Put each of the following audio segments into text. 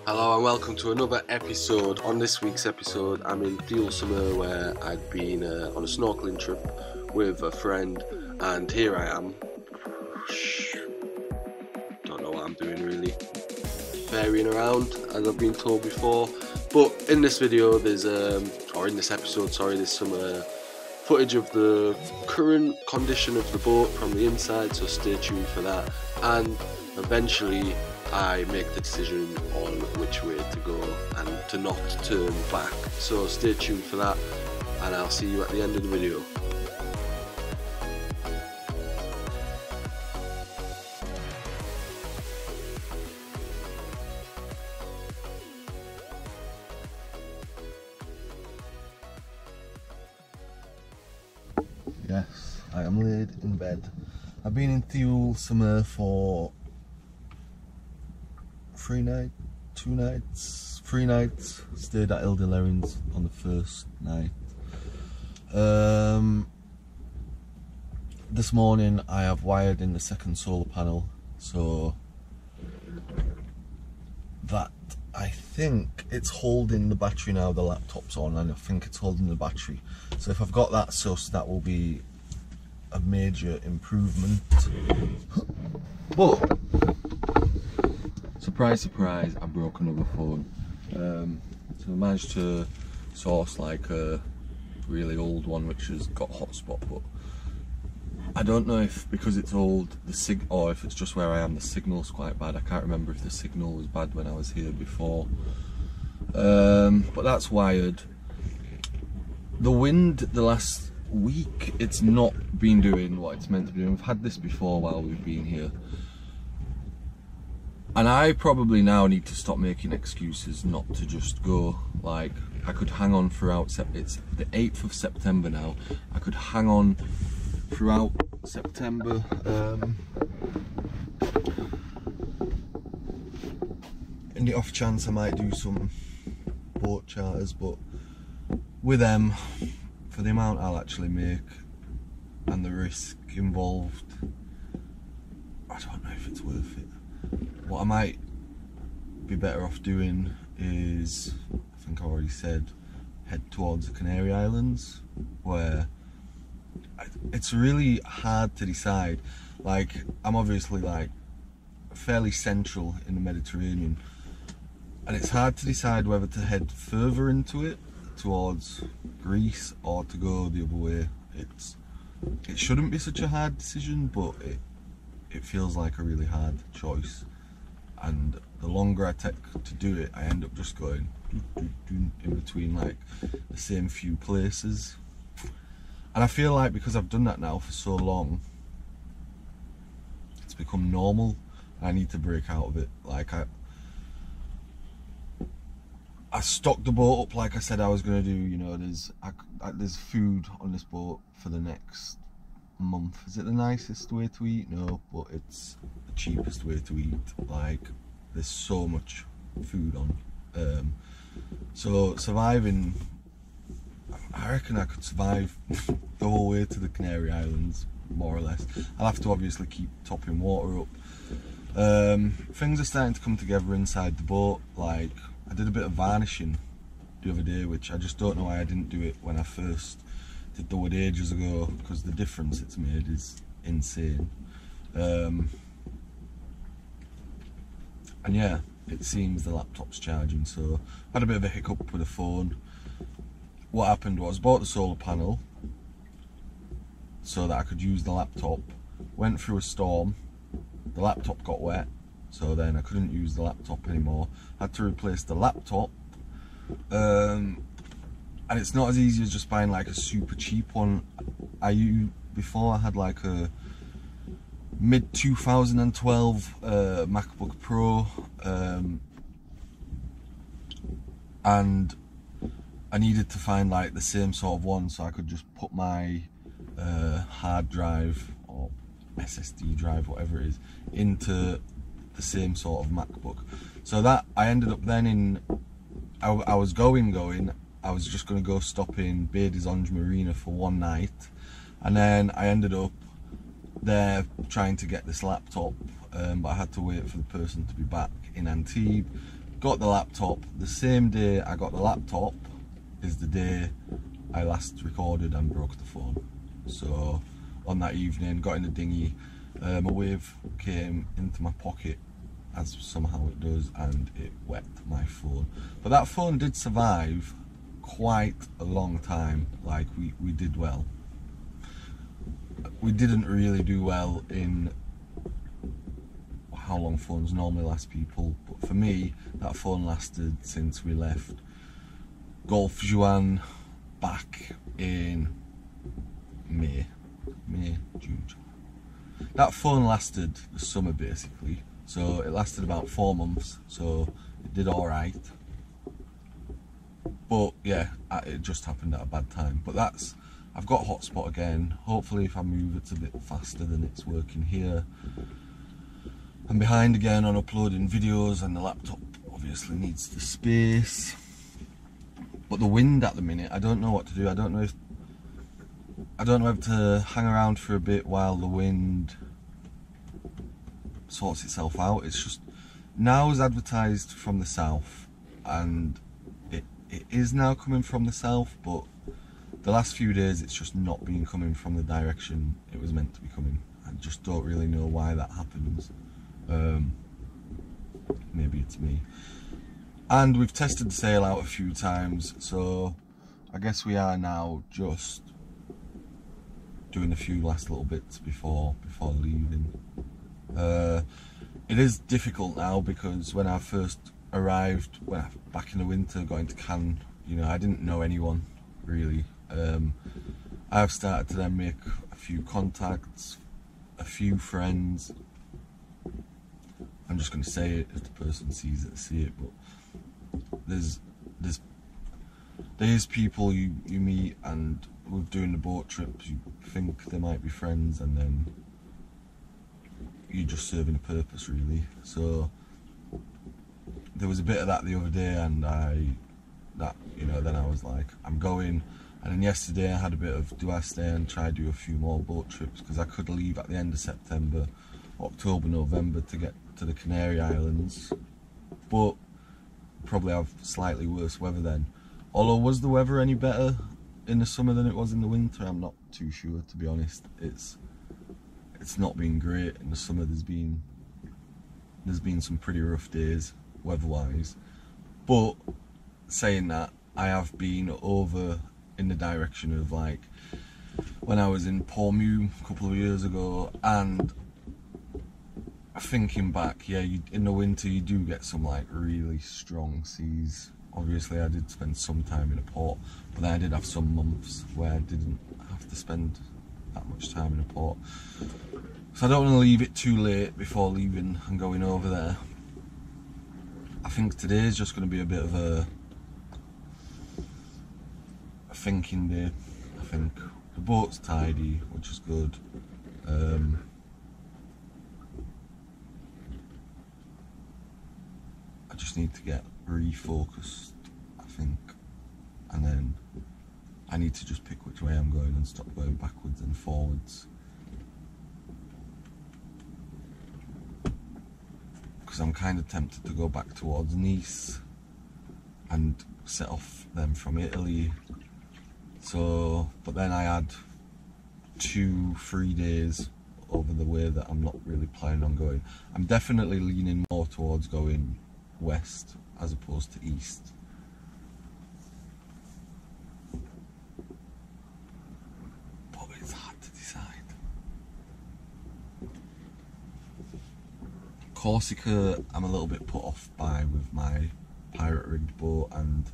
Hello and welcome to another episode. On this week's episode, I'm in Theoule Sur Mer where I'd been on a snorkeling trip with a friend, and here I am. Don't know what I'm doing really. Ferrying around, as I've been told before. But in this video, there's in this episode, there's some footage of the current condition of the boat from the inside, so stay tuned for that. And eventually I make the decision on which way to go and to not turn back, so stay tuned for that, and I'll see you at the end of the video. Yes, I am laid in bed. I've been in Theoule Sur Mer for 3 nights. Stayed at Ile de Lerins on the first night. This morning I have wired in the second solar panel, so that I think it's holding the battery now. The laptop's on and I think it's holding the battery, so if I've got that sus, that will be a major improvement. But surprise, surprise, I broke another phone. So I managed to source like a really old one which has got hotspot, but I don't know if because it's old or if it's just where I am the signal's quite bad. I can't remember if the signal was bad when I was here before. But that's wired. The wind the last week, it's not been doing what it's meant to be doing. We've had this before while we've been here. And I probably now need to stop making excuses not to just go. Like, I could hang on throughout, it's the 8th of September now. I could hang on throughout September. In the off chance I might do some boat charters, but with them, for the amount I'll actually make and the risk involved, I don't know if it's worth it. What I might be better off doing is, I think I already said, head towards the Canary Islands, where it's really hard to decide. Like, I'm obviously like fairly central in the Mediterranean, and it's hard to decide whether to head further into it towards Greece or to go the other way. It shouldn't be such a hard decision, but it feels like a really hard choice, and the longer I take to do it, I end up just going in between like the same few places. And I feel like because I've done that now for so long, it's become normal. I need to break out of it. Like, I stocked the boat up like I said I was going to do. You know, there's food on this boat for the next month. Is it the nicest way to eat? No, but it's the cheapest way to eat. Like, there's so much food on. So surviving, I reckon I could survive the whole way to the Canary Islands, more or less. I'll have to obviously keep topping water up. Things are starting to come together inside the boat. Like, I did a bit of varnishing the other day, which I just don't know why I didn't do it when I first did the wood ages ago, because the difference it's made is insane. And yeah, it seems the laptop's charging, so I had a bit of a hiccup with the phone. What happened was, bought the solar panel so that I could use the laptop, went through a storm, the laptop got wet, so then I couldn't use the laptop anymore. Had to replace the laptop, and it's not as easy as just buying like a super cheap one. Before I had like a mid 2012 MacBook Pro, and I needed to find like the same sort of one so I could just put my hard drive or SSD drive, whatever it is, into the same sort of MacBook. So that I ended up then I was going, I was just going to go stop in Baie des Anges Marina for one night, and then I ended up there trying to get this laptop, but I had to wait for the person to be back in Antibes. got the laptop. The same day I got the laptop is the day I last recorded and broke the phone. So on that evening, got in the dinghy, a wave came into my pocket, as somehow it does, and it wet my phone. But that phone did survive quite a long time. Like, we did well. We didn't really do well in how long phones normally last people, but for me that phone lasted since we left Golf Juan back in May, June. That phone lasted the summer basically, so it lasted about 4 months, so it did alright. But yeah, it just happened at a bad time. But that's, I've got hotspot again. Hopefully if I move it a bit faster than it's working here. I'm behind again on uploading videos, and the laptop obviously needs the space. But the wind at the minute, I don't know what to do. I don't know if to hang around for a bit while the wind sorts itself out. It's just, now is advertised from the south, and it is now coming from the south, but the last few days it's just not been coming from the direction it was meant to be coming. I just don't really know why that happens. Maybe it's me. And we've tested the sail out a few times, so I guess we are now just doing a few last little bits before leaving. It is difficult now because when I first arrived, back in the winter, got into Cannes, you know, I didn't know anyone really. I've started to then make a few contacts, a few friends. I'm just going to say it, if the person sees it, see it, but there's people you meet, and with doing the boat trips you think they might be friends, and then you're just serving a purpose really. So there was a bit of that the other day, and then I was like, I'm going. And then yesterday I had a bit of, do I stay and try do a few more boat trips, because I could leave at the end of September, October, November to get to the Canary Islands, but probably have slightly worse weather then. Although, was the weather any better in the summer than it was in the winter? I'm not too sure, to be honest. It's not been great in the summer. There's been some pretty rough days weather-wise. But saying that, I have been over in the direction of, like, when I was in Portmou a couple of years ago, and thinking back, yeah, in the winter you do get some like really strong seas. Obviously I did spend some time in a port, but then I did have some months where I didn't have to spend that much time in a port. So I don't want to leave it too late before leaving and going over there. I think today is just going to be a bit of a thinking day. I think the boat's tidy, which is good. I just need to get refocused, I think, and then I need to just pick which way I'm going and stop going backwards and forwards, because I'm kind of tempted to go back towards Nice and set off them from Italy. So, but then I had 2-3 days over the way that I'm not really planning on going. I'm definitely leaning more towards going west as opposed to east. But it's hard to decide. Corsica, I'm a little bit put off by with my pirate rigged boat, and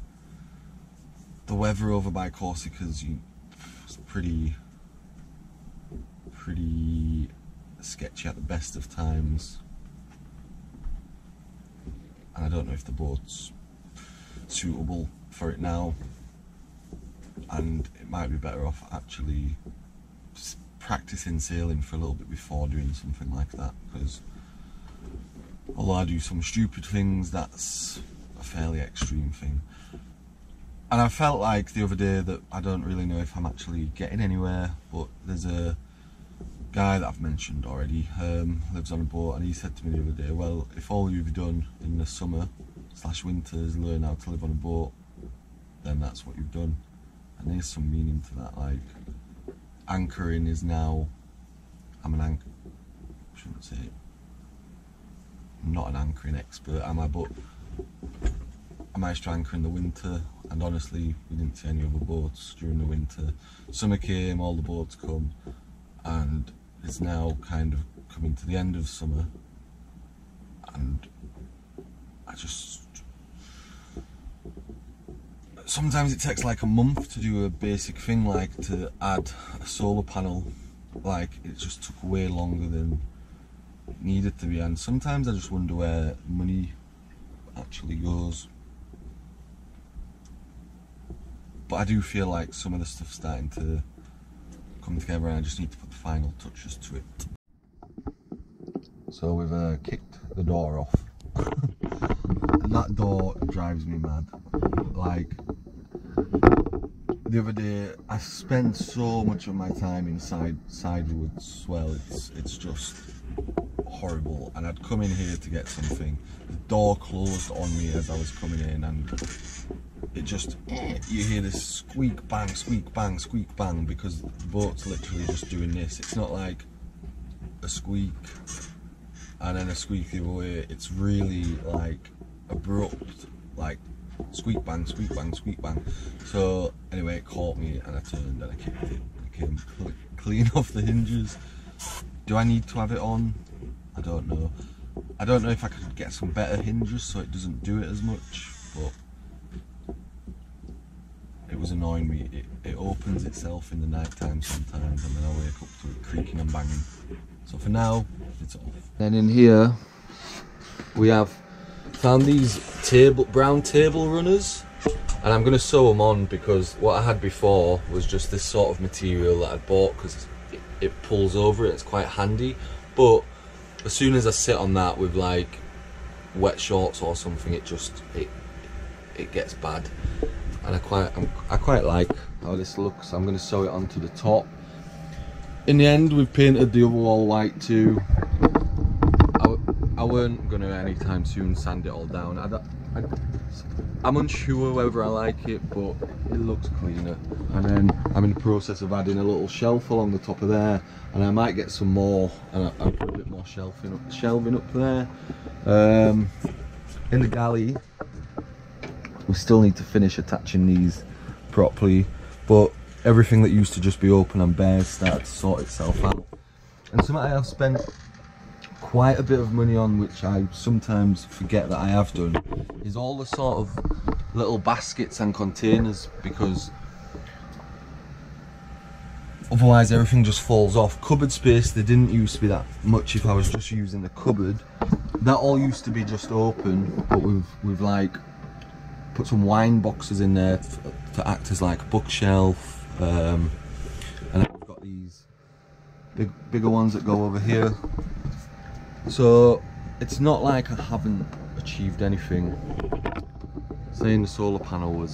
the weather over by Corsica's pretty sketchy at the best of times. And I don't know if the boat's suitable for it now, and it might be better off actually practicing sailing for a little bit before doing something like that, because although I do some stupid things, that's a fairly extreme thing. And I felt like the other day that I don't really know if I'm actually getting anywhere, but there's a guy that I've mentioned already, lives on a boat, and he said to me the other day, well, if all you've done in the summer / winter is learn how to live on a boat, then that's what you've done. And there's some meaning to that. Like, anchoring is now, I'm not an anchoring expert, am I? But I managed to anchor in the winter, and honestly, we didn't see any other boats during the winter. Summer came, all the boats come, and it's now kind of coming to the end of summer, and sometimes it takes like a month to do a basic thing, like to add a solar panel. Like, it just took way longer than it needed to be, and sometimes I just wonder where money actually goes. But I do feel like some of the stuff's starting to come together, and I just need to put the final touches to it. So we've kicked the door off. And that door drives me mad. Like, the other day, I spend so much of my time inside Sidewood Swell. It's just horrible. And I'd come in here to get something. The door closed on me as I was coming in, and it just, you hear this squeak bang, squeak bang, squeak bang, because the boat's literally just doing this. It's not like a squeak and then a squeak the other way. It's really like abrupt, like squeak bang, squeak bang, squeak bang. So anyway, it caught me, and I turned and I kicked it. It came clean off the hinges. Do I need to have it on? I don't know. I don't know if I could get some better hinges so it doesn't do it as much, but it was annoying me. It opens itself in the night time sometimes, and then I wake up to it creaking and banging. So for now, it's off. Then in here, we have found these brown table runners, and I'm going to sew them on, because what I had before was just this sort of material that I bought because it pulls over it. It's quite handy, but as soon as I sit on that with like wet shorts or something, it gets bad. And I quite like how this looks. I'm going to sew it onto the top. In the end, we've painted the other wall white too. I weren't going to anytime soon sand it all down. I'm unsure whether I like it, but it looks cleaner. And then I'm in the process of adding a little shelf along the top of there, and I might get some more, and I'll put a bit more shelving up there. In the galley, we still need to finish attaching these properly, but everything that used to just be open and bare started to sort itself out. And something I have spent quite a bit of money on, which I sometimes forget that I have done, is all the sort of little baskets and containers, because otherwise everything just falls off. Cupboard space, there didn't used to be that much if I was just using the cupboard. That all used to be just open, but we've like put some wine boxes in there to act as like a bookshelf, and then we've got these bigger ones that go over here. So it's not like I haven't achieved anything. Saying the solar panel was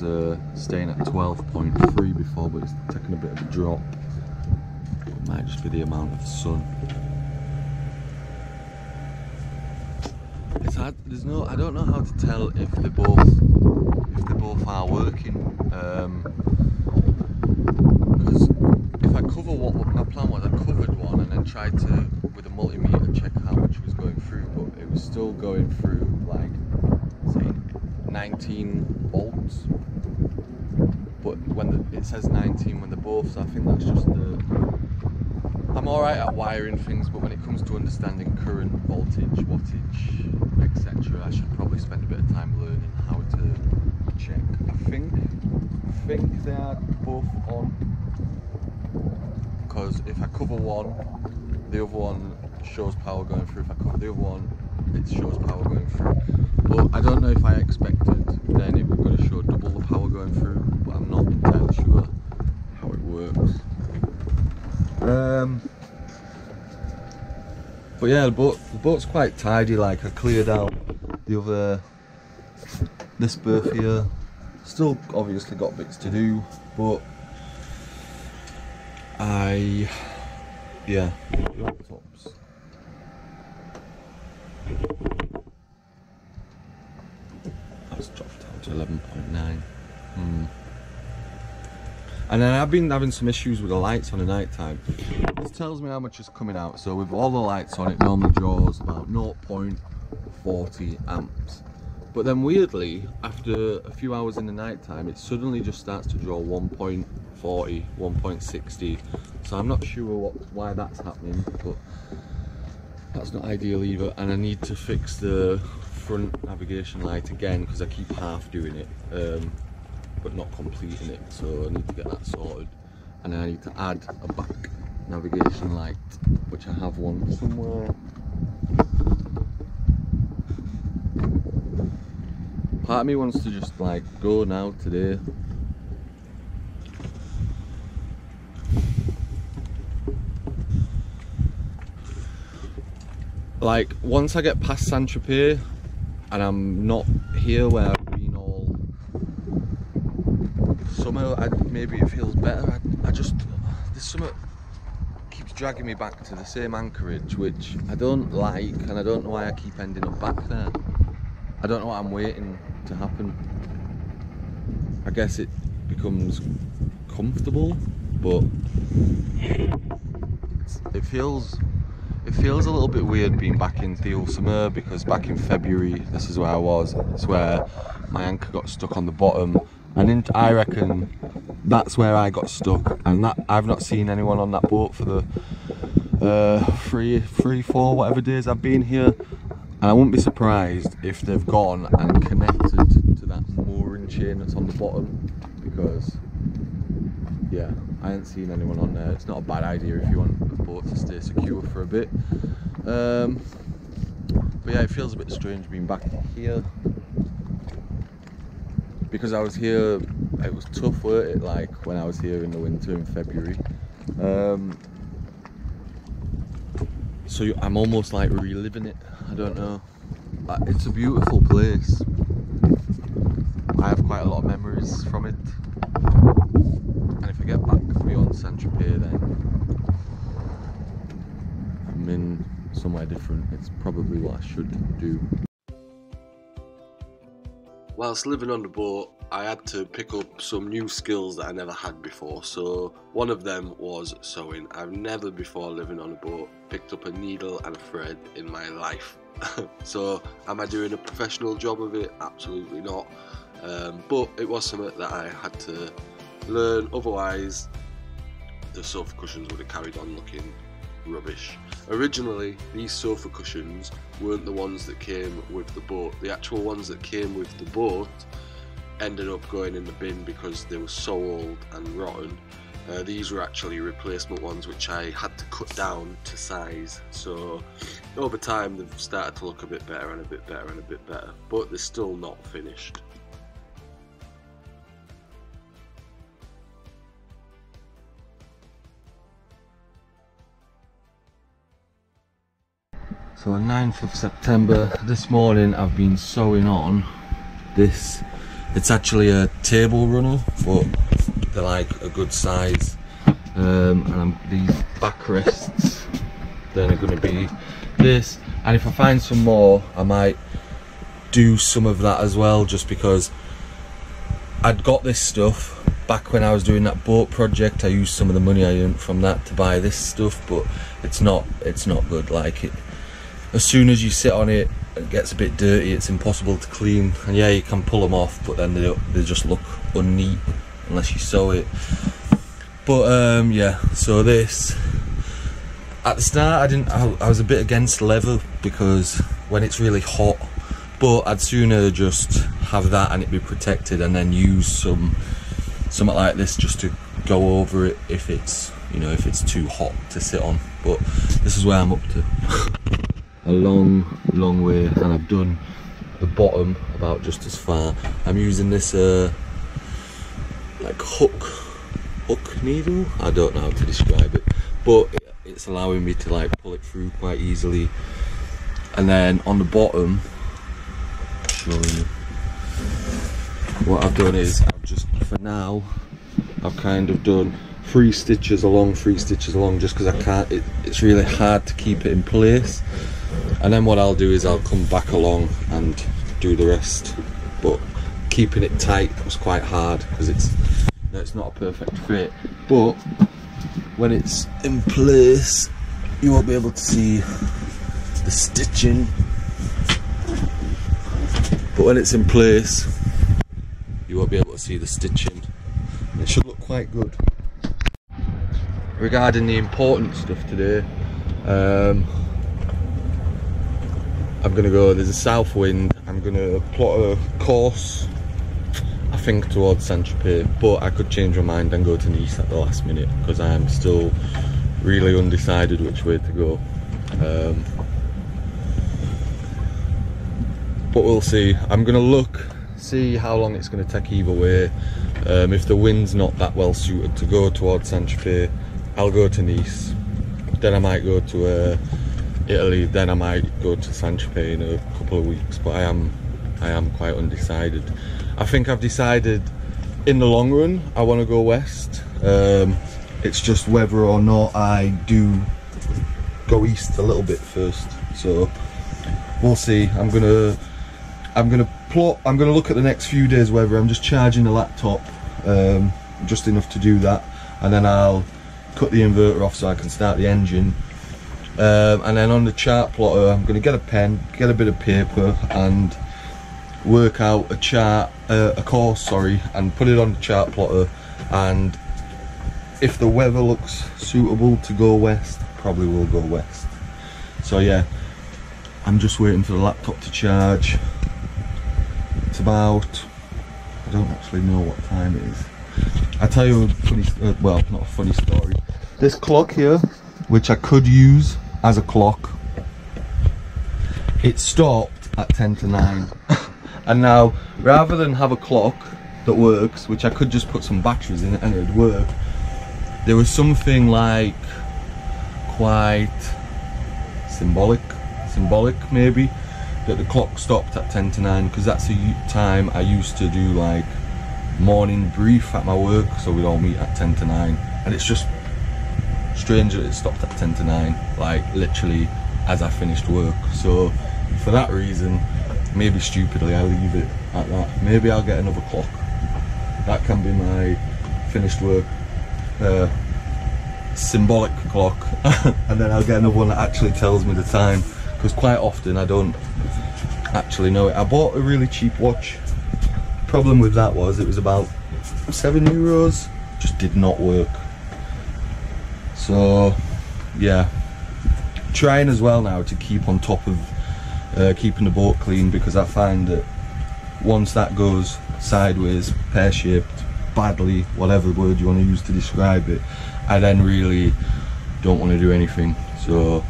staying at 12.3 before, but it's taken a bit of a drop. It might just be the amount of sun. It's hard. I don't know how to tell if they both are working. Because if I cover what my plan was, I covered one and then tried to, with a multimeter, check how much was going through, but it was still going through like, say, 19 volts. But when it says 19 when they're both, so I think that's just I'm alright at wiring things, but when it comes to understanding current, voltage, wattage, etc., I should probably spend a bit of time learning how to check. I think they are both on, because if I cover one, the other one shows power going through. If I cover the other one, it shows power going through. But I don't know if I expected then it was going to show double the power going through, but I'm not entirely sure how it works. But yeah, the boat's quite tidy. Like, I cleared out this berth here. Still obviously got bits to do, but laptops. It's dropped down to 11.9. And then I've been having some issues with the lights on the night time. This tells me how much is coming out. So with all the lights on, it normally draws about 0.40 amps. But then weirdly, after a few hours in the night time, it suddenly just starts to draw 1.40, 1.60. So I'm not sure why that's happening, but that's not ideal either. And I need to fix the front navigation light again because I keep half doing it. But not completing it, so I need to get that sorted. And then I need to add a back navigation light, which I have one somewhere. Part of me wants to just like go now today. Like once I get past Saint-Tropez and I'm not here where I've been all summer, maybe it feels better. This summer keeps dragging me back to the same anchorage, which I don't like, and I don't know why I keep ending up back there. I don't know what I'm waiting to happen. I guess it becomes comfortable, but it feels a little bit weird being back in Theoule Sur Mer, because back in February, this is where I was. It's where my anchor got stuck on the bottom, and I reckon that's where I got stuck, and that I've not seen anyone on that boat for the 4 whatever days I've been here. And I wouldn't be surprised if they've gone and connected to that mooring chain that's on the bottom, because yeah, I ain't seen anyone on there. It's not a bad idea if you want the boat to stay secure for a bit. But yeah, it feels a bit strange being back here, because I was here, it was tough, weren't it, like when I was here in the winter in February. So I'm almost like reliving it. I don't know. It's a beautiful place. I have quite a lot of memories from it. And if I get back beyond Saint-Tropez, then I'm in somewhere different. It's probably what I should do. Whilst living on the boat, I had to pick up some new skills that I never had before. So one of them was sewing. I've never before living on a boat picked up a needle and a thread in my life. So am I doing a professional job of it? Absolutely not. But it was something that I had to learn, otherwise the sofa cushions would have carried on looking rubbish. Originally, these sofa cushions weren't the ones that came with the boat. The actual ones that came with the boat ended up going in the bin because they were so old and rotten. These were actually replacement ones which I had to cut down to size. So over time they've started to look a bit better and a bit better and a bit better, but they're still not finished. So on 9th of September, this morning I've been sewing on this. It's actually a table runner, but they're like a good size. And these backrests, then are going to be this. And if I find some more, I might do some of that as well, just because I'd got this stuff back when I was doing that boat project. I used some of the money I earned from that to buy this stuff, but it's not good. Like, it, as soon as you sit on it, it gets a bit dirty. It's impossible to clean, and yeah, you can pull them off, but then they just look unneat unless you sew it. But yeah, so this, at the start I was a bit against leather because when it's really hot, but I'd sooner just have that and it be protected, and then use something like this just to go over it if it's, you know, if it's too hot to sit on. But this is where I'm up to. A long way, and I've done the bottom about just as far. I'm using this like hook needle, I don't know how to describe it, but it's allowing me to like pull it through quite easily. And then on the bottom, what I've done is I've just, for now, I've kind of done 3 stitches along, 3 stitches along, just because I can't, it's really hard to keep it in place. And then what I'll do is I'll come back along and do the rest. But keeping it tight was quite hard because it's not a perfect fit, but when it's in place you won't be able to see the stitching, but when it's in place you won't be able to see the stitching. It should look quite good. Regarding the important stuff today, I'm gonna go, there's a south wind, I'm gonna plot a course, I think towards Saint-Tropez, but I could change my mind and go to Nice at the last minute because I am still really undecided which way to go. But we'll see. I'm gonna look, see how long it's gonna take either way. If the wind's not that well suited to go towards Saint-Tropez, I'll go to Nice. Then I might go to Italy, then I might go to Saint-Tropez in a couple of weeks, but I am quite undecided. I think I've decided in the long run I want to go west. It's just whether or not I do go east a little bit first, so we'll see. I'm gonna look at the next few days weather. I'm just charging the laptop, just enough to do that, and then I'll cut the inverter off so I can start the engine. And then on the chart plotter, I'm going to get a pen, get a bit of paper, and work out a course, and put it on the chart plotter. And if the weather looks suitable to go west, probably will go west. So yeah, I'm just waiting for the laptop to charge. It's about, I don't actually know what time it is. I'll tell you a funny, well, not a funny story. This clock here, which I could use as a clock, it stopped at 10 to 9. And now, rather than have a clock that works, which I could just put some batteries in it and it would work, there was something like quite symbolic maybe, that the clock stopped at 10 to 9, because that's the time I used to do like morning brief at my work, so we'd all meet at 10 to 9, and it's just strange that it stopped at 10 to 9, like literally as I finished work. So for that reason, maybe stupidly, I leave it at that. Maybe I'll get another clock. That can be my finished work symbolic clock. And then I'll get another one that actually tells me the time, because quite often I don't actually know it. I bought a really cheap watch. Problem with that was it was about €7, just did not work. So yeah, trying as well now to keep on top of keeping the boat clean, because I find that once that goes sideways, pear-shaped, badly, whatever word you want to use to describe it, I then really don't want to do anything. So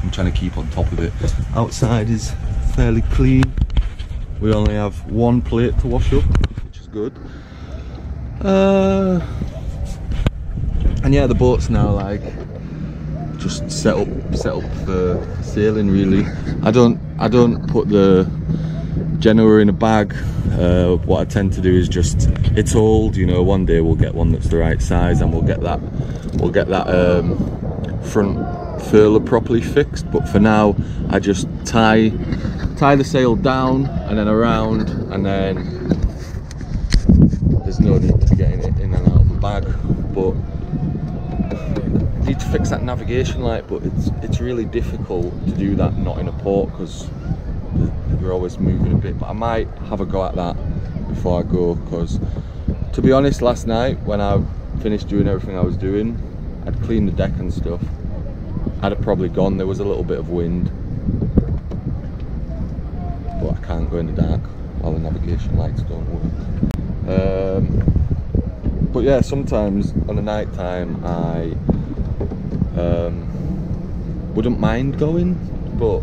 I'm trying to keep on top of it. Outside is fairly clean. We only have one plate to wash up, which is good. And yeah, the boat's now like just set up for sailing really. I don't put the Genoa in a bag. What I tend to do is just, it's old, you know, one day we'll get one that's the right size and we'll get that front furler properly fixed. But for now I just tie the sail down and then around, and then there's no need to get it in and out of the bag. But I need to fix that navigation light, but it's really difficult to do that not in a port, because we're always moving a bit. But I might have a go at that before I go, because to be honest, last night when I finished doing everything I was doing, I'd cleaned the deck and stuff, I'd have probably gone. There was a little bit of wind, but I can't go in the dark while the navigation lights don't work. But yeah, sometimes on the night time I wouldn't mind going, but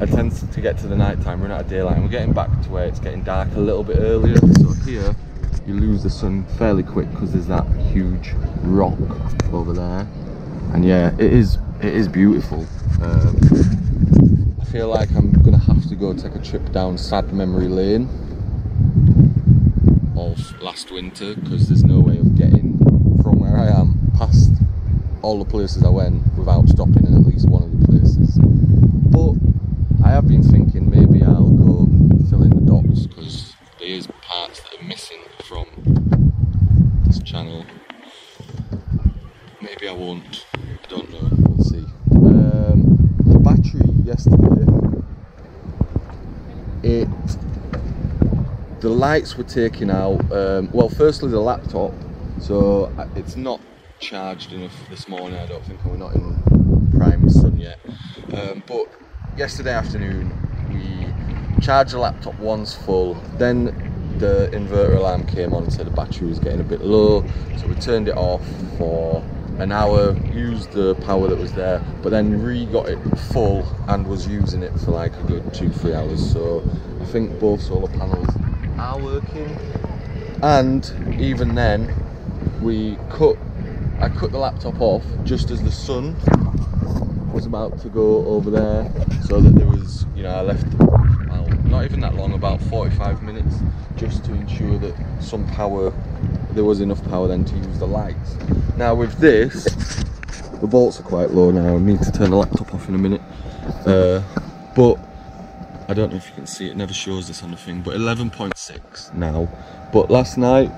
I tend to get to the night time, run out of daylight, and we're getting back to where it's getting dark a little bit earlier. So here you lose the sun fairly quick because there's that huge rock over there, and yeah, it is beautiful. I feel like I'm gonna have to go take a trip down sad memory lane of last winter, because there's no way of getting from where I am past all the places I went without stopping in at least one of the places. But I have been thinking maybe I'll go fill in the docks, because the lights were taken out. Well, firstly the laptop, so it's not charged enough this morning, I don't think, and we're not in prime sun yet. But yesterday afternoon we charged the laptop once full, then the inverter alarm came on and said the battery was getting a bit low, so we turned it off for an hour, used the power that was there, but then got it full and was using it for like a good 2-3 hours. So I think both solar panels are working, and even then I cut the laptop off just as the sun was about to go over there, so that there was, you know, I left, well, not even that long, about 45 minutes, just to ensure that there was enough power then to use the lights. Now with this, the volts are quite low now. I need to turn the laptop off in a minute, but I don't know if you can see, it never shows this on the thing, but 11.6 now. But last night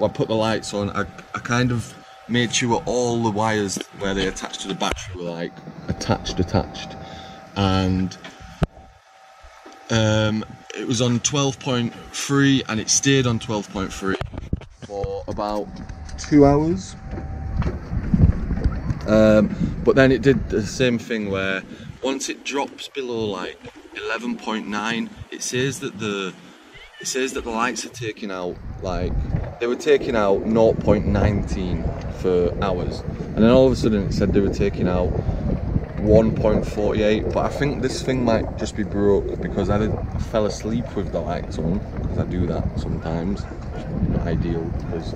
I put the lights on, I kind of made sure all the wires where they attach to the battery were like attached, and it was on 12.3 and it stayed on 12.3 for about 2 hours. But then it did the same thing where once it drops below like 11.9, it says that the lights are taking out, like they were taking out 0.19 for hours, and then all of a sudden it said they were taking out 1.48. But I think this thing might just be broke because I fell asleep with the lights on, because I do that sometimes. Not ideal because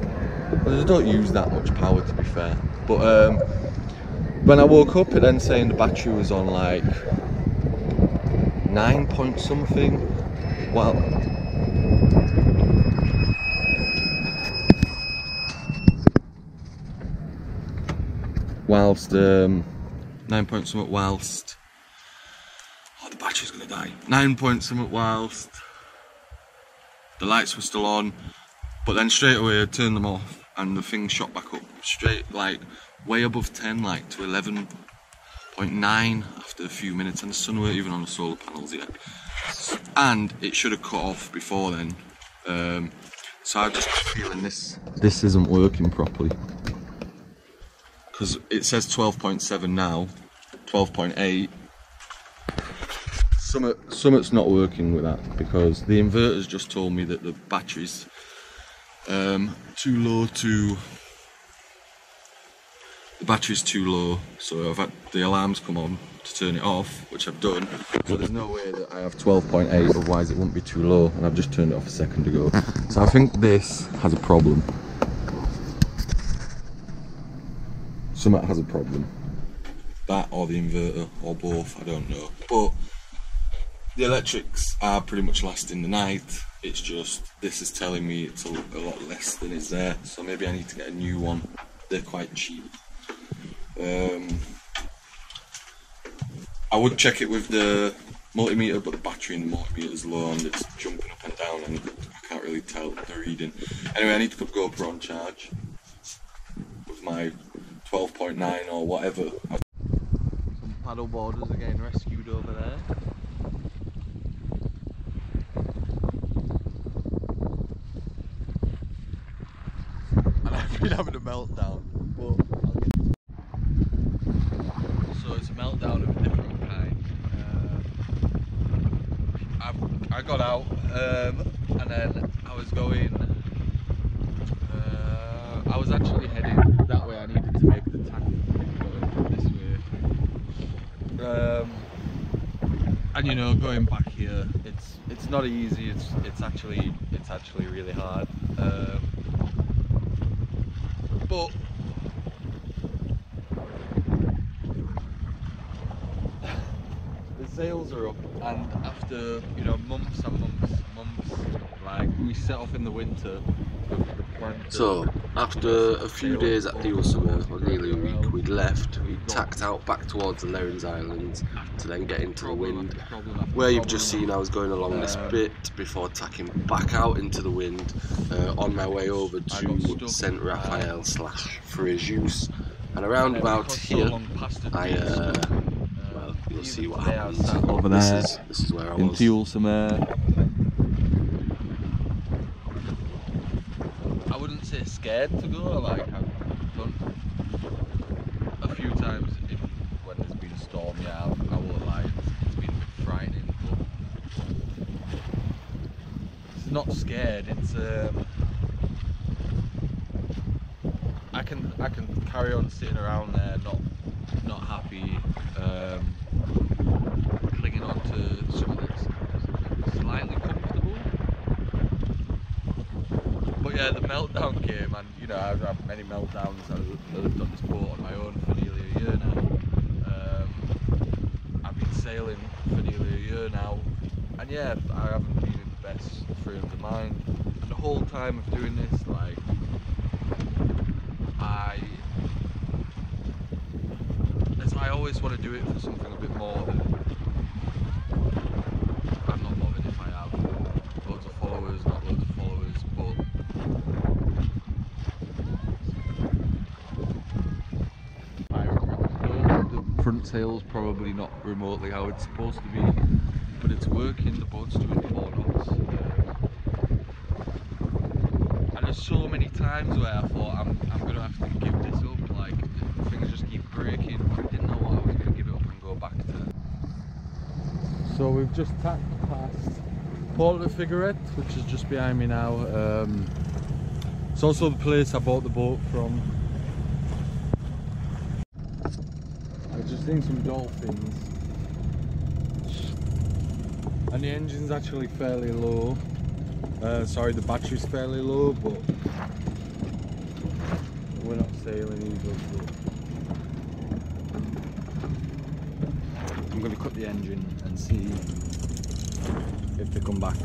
they don't use that much power, to be fair. But when I woke up, it then saying the battery was on like 9 point something. Well, whilst 9 point something, whilst, oh, the battery's gonna die. 9 point something whilst the lights were still on, but then straight away I turned them off and the thing shot back up straight, like way above 10, like to 11.9 after a few minutes, and the sun weren't even on the solar panels yet, and it should have cut off before then. So I'm just feeling this isn't working properly, because it says 12.7 now, 12.8. Something's not working with that, because the inverter's just told me that the battery's too low so I've had the alarms come on to turn it off, which I've done, so there's no way that I have 12.8, otherwise it wouldn't be too low, and I've just turned it off a second ago. So I think this has a problem. Something has a problem. That or the inverter, or both, I don't know. But the electrics are pretty much lasting the night. It's just, this is telling me it's a lot less than is there, so maybe I need to get a new one. They're quite cheap. I would check it with the multimeter, but the battery in the multimeter is low and it's jumping up and down and I can't really tell the reading. Anyway, I need to put GoPro on charge with my 12.9 or whatever. Some paddle boarders are getting rescued over there. And I've been having a meltdown, but so it's a meltdown of a different kind. I got out and then I was going, I was actually heading that way. I needed to make the tack this way, and you know, going back here, it's not easy. It's actually really hard. But the sails are up, and after, you know, months and months, like we set off in the winter. So, after a few days at Theoule Sur Mer, or nearly a week, we'd left, we tacked out back towards the Lerins Islands to then get into the wind. Where you've just seen, I was going along this bit before tacking back out into the wind on my way over to Saint Raphael / Fréjus. And around about here, well, you'll see what happens. Over there, this is where I was. In Theoule Sur Mer. say scared to go. Like I've done a few times when there's been a storm. Yeah, I won't lie, it's been a bit frightening. But it's not scared. It's I can carry on sitting around there, not happy, clinging on to something that's slightly comfortable. But yeah, the meltdown came, and you know, I've had many meltdowns. I've lived on this boat on my own for nearly a year now. I've been sailing for nearly a year now, and yeah, I haven't been in the best frame of mind. And the whole time of doing this, like, I always want to do it for something a bit more than, I'm not bothered if I have loads of followers, not loads of followers, but the front sail's probably not remotely how it's supposed to be, but it's working. The boat's doing 4 knots. And there's so many times where I thought I'm gonna have to give this up, like things just keep breaking. I didn't know what I was gonna give it up and go back to. So we've just tacked past Port de Figueret, which is just behind me now. It's also the place I bought the boat from. I've just seen some dolphins, and the engine's actually fairly low. Sorry, the battery's fairly low, but we're not sailing either. But I'm going to cut the engine and see if they come back.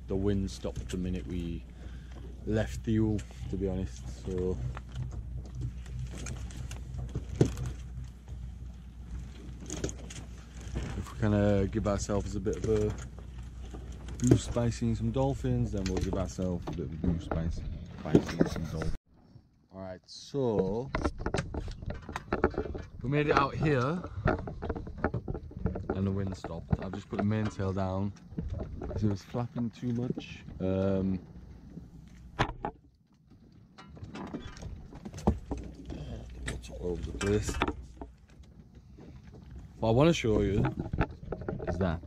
The wind stopped the minute we left Theoule, to be honest, so if we kind of give ourselves a bit of a boost by seeing some dolphins, then we'll give ourselves a bit of a boost by seeing some dolphins. Alright, so we made it out here and the wind stopped. I've just put the mainsail down because it was flapping too much. It's all over the place. What I want to show you is that.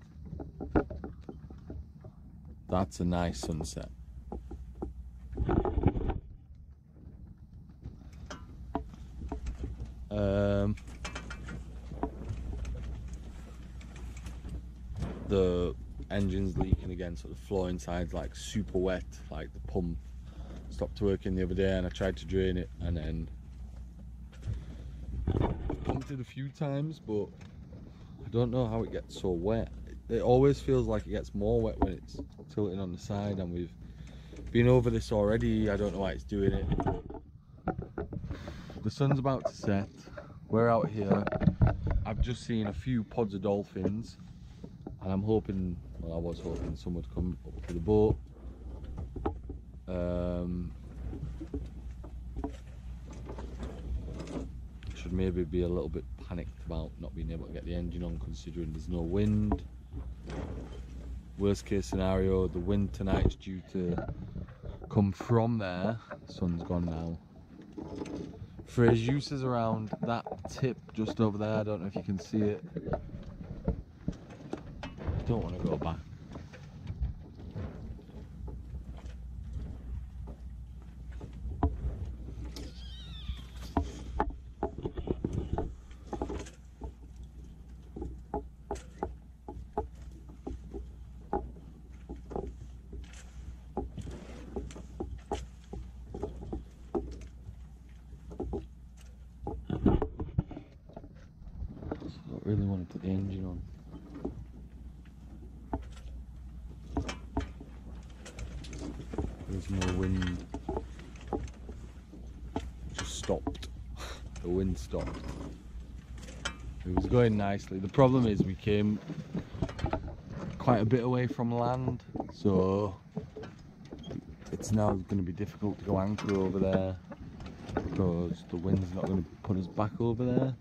That's a nice sunset. The engine's leaking again, so the floor inside's like super wet, like the pump stopped working the other day and I tried to drain it and then pumped it a few times, but I don't know how it gets so wet. It always feels like it gets more wet when it's tilting on the side, and we've been over this already. I don't know why it's doing it. The sun's about to set. We're out here. I've just seen a few pods of dolphins, and I'm hoping, well, I was hoping someone would come up to the boat. Should maybe be a little bit panicked about not being able to get the engine on, considering there's no wind. Worst case scenario, the wind tonight is due to come from there. The sun's gone now. Frejus is around that tip just over there. I don't know if you can see it. I don't want to go back. I really want to put the engine on. There's no wind. the wind stopped. It was going nicely. The problem is we came quite a bit away from land, so it's now going to be difficult to go anchor over there because the wind's not going to put us back over there.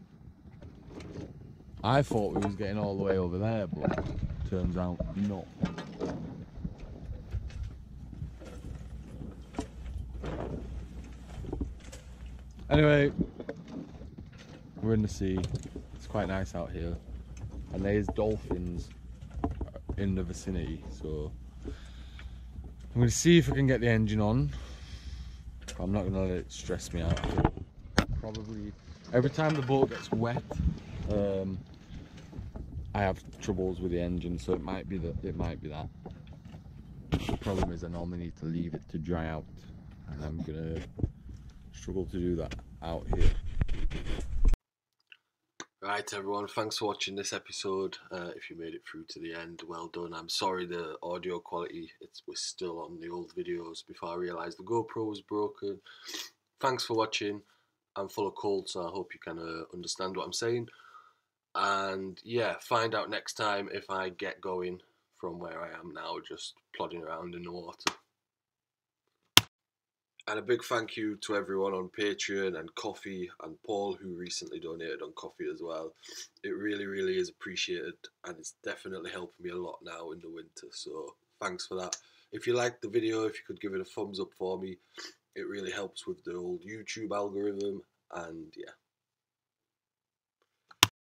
I thought we was getting all the way over there, but turns out not. Anyway, we're in the sea. It's quite nice out here, and there's dolphins in the vicinity, so I'm going to see if I can get the engine on. I'm not going to let it stress me out. Probably every time the boat gets wet, I have troubles with the engine, so it might be that. The problem is I normally need to leave it to dry out, and I'm going to struggle to do that out here. Right everyone, thanks for watching this episode. If you made it through to the end, well done. I'm sorry the audio quality, we're still on the old videos before I realised the GoPro was broken. Thanks for watching. I'm full of cold, so I hope you can understand what I'm saying. And yeah, find out next time if I get going from where I am now, just plodding around in the water. And a big thank you to everyone on Patreon and Coffee, and Paul, who recently donated on Coffee as well. It really, really is appreciated, and it's definitely helping me a lot now in the winter, so thanks for that. If you liked the video, if you could give it a thumbs up for me, it really helps with the old YouTube algorithm, and yeah.